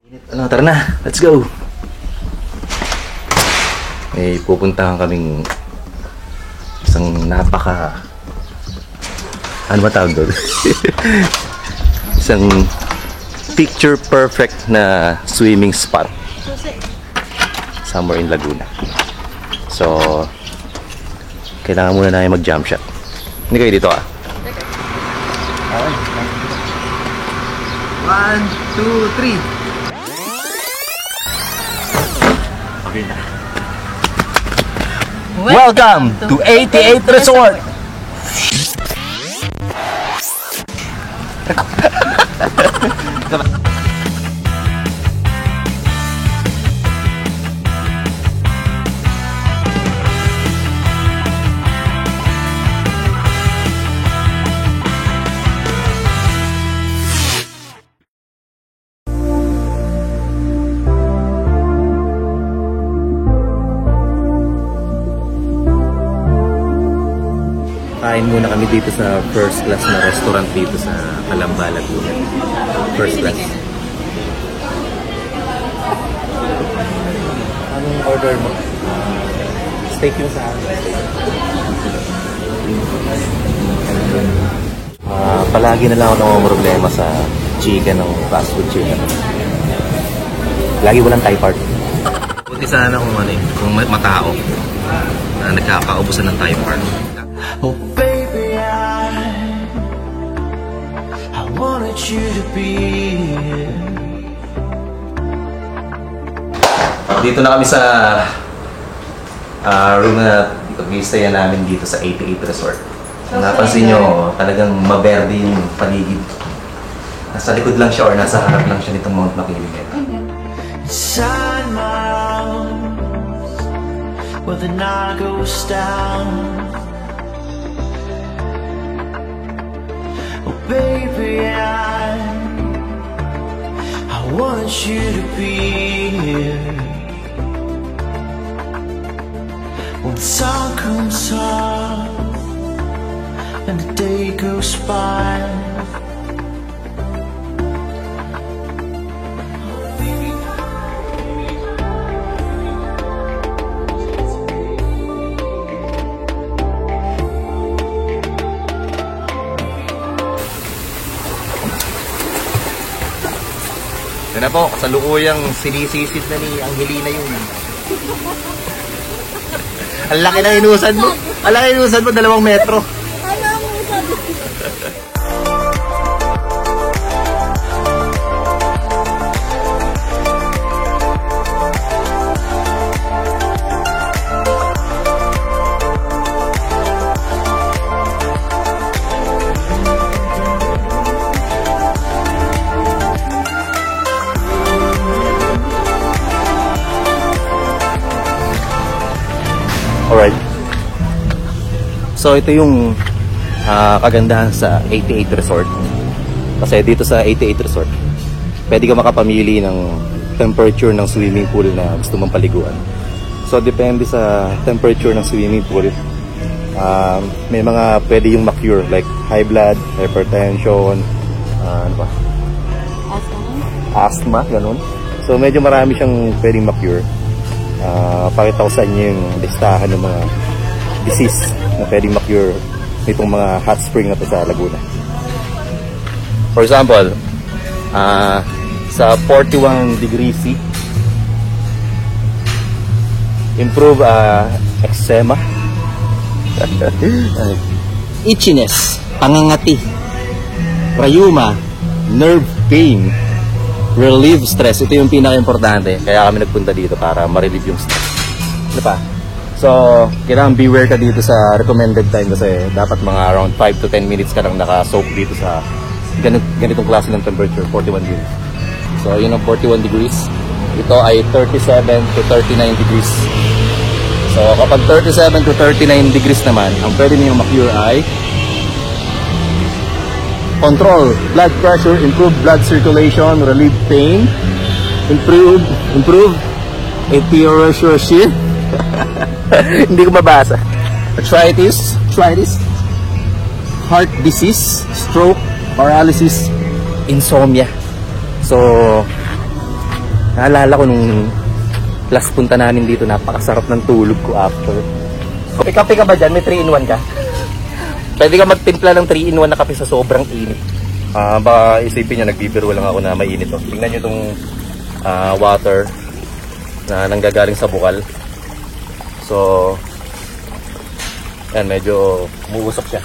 Ano, tara na, let's go. May pupuntahan kaming isang ano ba tawag doon? Isang picture perfect na swimming spot somewhere in Laguna. So kailangan muna na mag jump shot. Hindi kayo dito ah. Okay. 1, 2, 3. Welcome to 88 Resort. Kain muna kami dito sa first class na restaurant dito sa Calamba, Laguna. First class. Anong order mo? Steak yung sa akin. Palagi na lang ako ng problema sa chicken o fast food chicken. Lagi walang Thai part. Buti sana kung ano kung matao na nagkakaubusan ng Thai part. Oh baby, I wanted you to be here. Dito na kami sa room na pag-i-stayan namin dito sa 88 Resort. Napansin nyo, talagang maberde yung paligid. Nasa likod lang siya or nasa harap lang siya nitong Mount Makiling. Inside my arms, where the night goes down. Baby, I want you to be here. When the sun comes up and the day goes by, Yan na po, kasalukuyang sinisisid na ni Angelina yung... Ang laki ng inusan mo. Ang laki ng inusan mo, 2 metro. Alright. So ito yung kagandahan sa 88 Resort. Kasi dito sa 88 Resort, pwede ka makapamili ng temperature ng swimming pool na gusto mong paliguan. So depende sa temperature ng swimming pool. May mga pwede yung ma-cure like high blood, hypertension, ano ba? Asthma, ganun. So medyo marami siyang pwedeng ma-cure. Pakita ko sa inyo yung listahan ng mga disease na pwedeng ma-cure nitong mga hot spring na to sa Laguna. For example, sa 41 degrees C, improve eczema, itchiness, pangangati, rheuma, nerve pain, relieve stress. Ito yung pinaka-importante. Kaya kami nagpunta dito para ma-relieve yung stress. Ano pa? So, kailangan beware ka dito sa recommended time kasi dapat mga around 5 to 10 minutes ka lang naka-soak dito sa ganitong klase ng temperature, 41 degrees. So, yun ang 41 degrees. Ito ay 37 to 39 degrees. So, kapag 37 to 39 degrees naman, ang pwede niyong ma-cure ay control blood pressure, improve blood circulation, relieve pain, improve arteriosclerosis. Hindi ko mabasa. Arthritis, heart disease, stroke, paralysis, insomnia. So Naalala ko nung last punta namin dito, napakasarap ng tulog ko after. Kape-kape ka ba dyan? May 3-in-1 ka? Pwede ka magtimpla ng 3-in-1 na kape sa sobrang init. Baka isipin nyo, nagbibiro lang ako na mainit to. Tingnan nyo itong water na nanggagaling sa bukal. So, yan, medyo umuusap siya.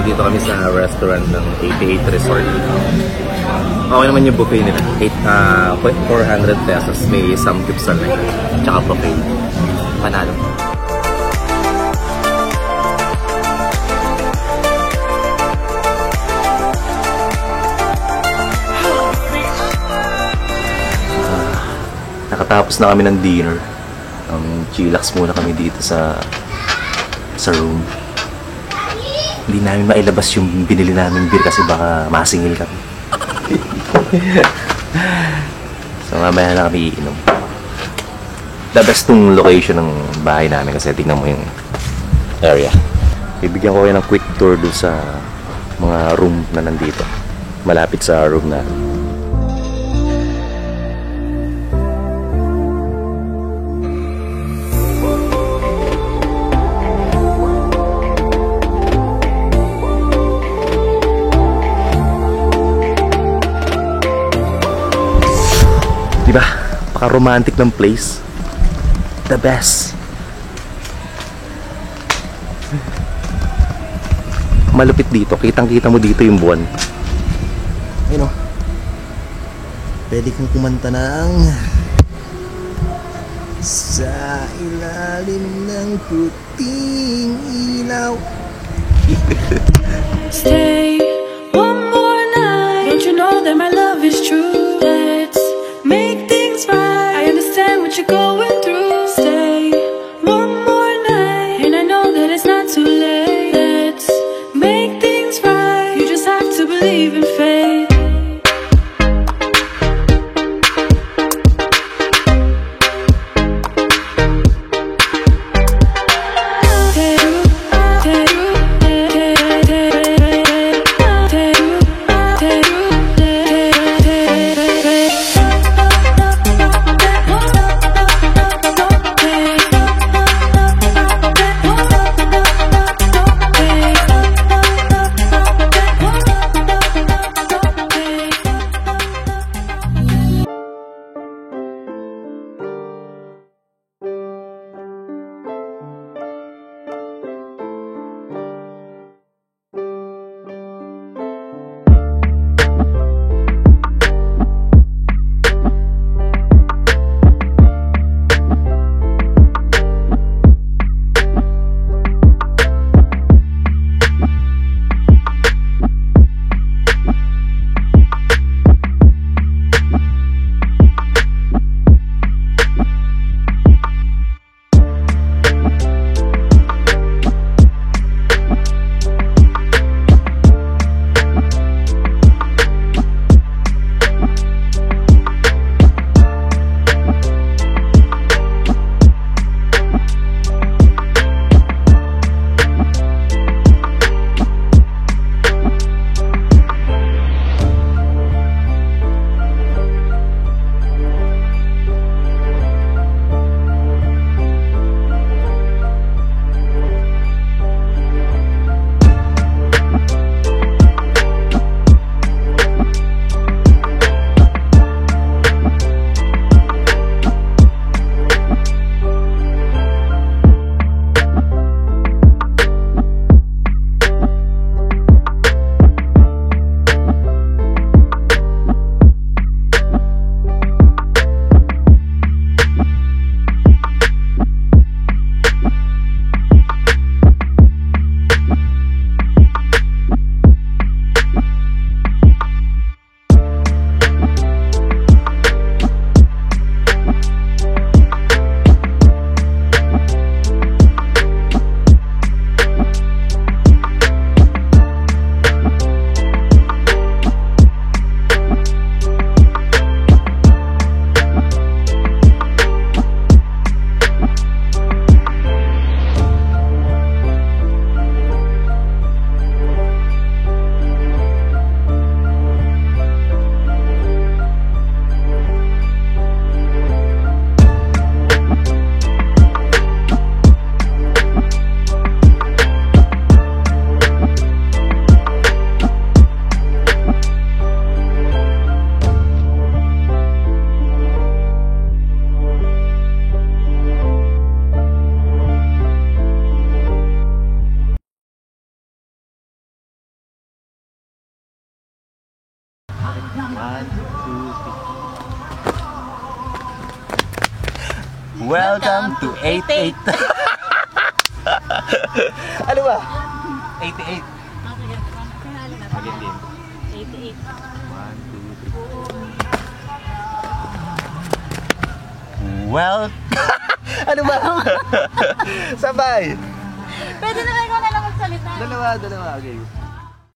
Dito kami sa restaurant ng 88 Resort. Okay naman yung buffet nila. 400 pesos. May samgyupsal na yun. Tsaka buffet. Panalo. Nakatapos na kami ng dinner. Chillax muna kami dito sa room. Hindi namin mailabas yung binili namin beer kasi baka masingil kami. So mamaya na kami iinom. The best tong location ng bahay namin kasi tingnan mo yung area. Bibigyan ko kayo ng quick tour doon sa mga room na nandito. Malapit sa room na. Diba? Paka-romantic ng place. The best. Malupit dito. Kitang-kita mo dito yung buwan. Ayun o. Pwede kong kumanta ng sa ilalim ng puting ilaw. Stay one more night. Don't you know that my love is true? Let's make things right. I understand what you're going through. Stay one more night, and I know that it's not too late. Let's make things right. You just have to believe in fate. Welcome to 88. Ano ba? 88. Again, game. 88. 1, 2, 3. Well, ano ba? Sabay. Pwede na kayo na lang magsalita. Dalawa. Okay.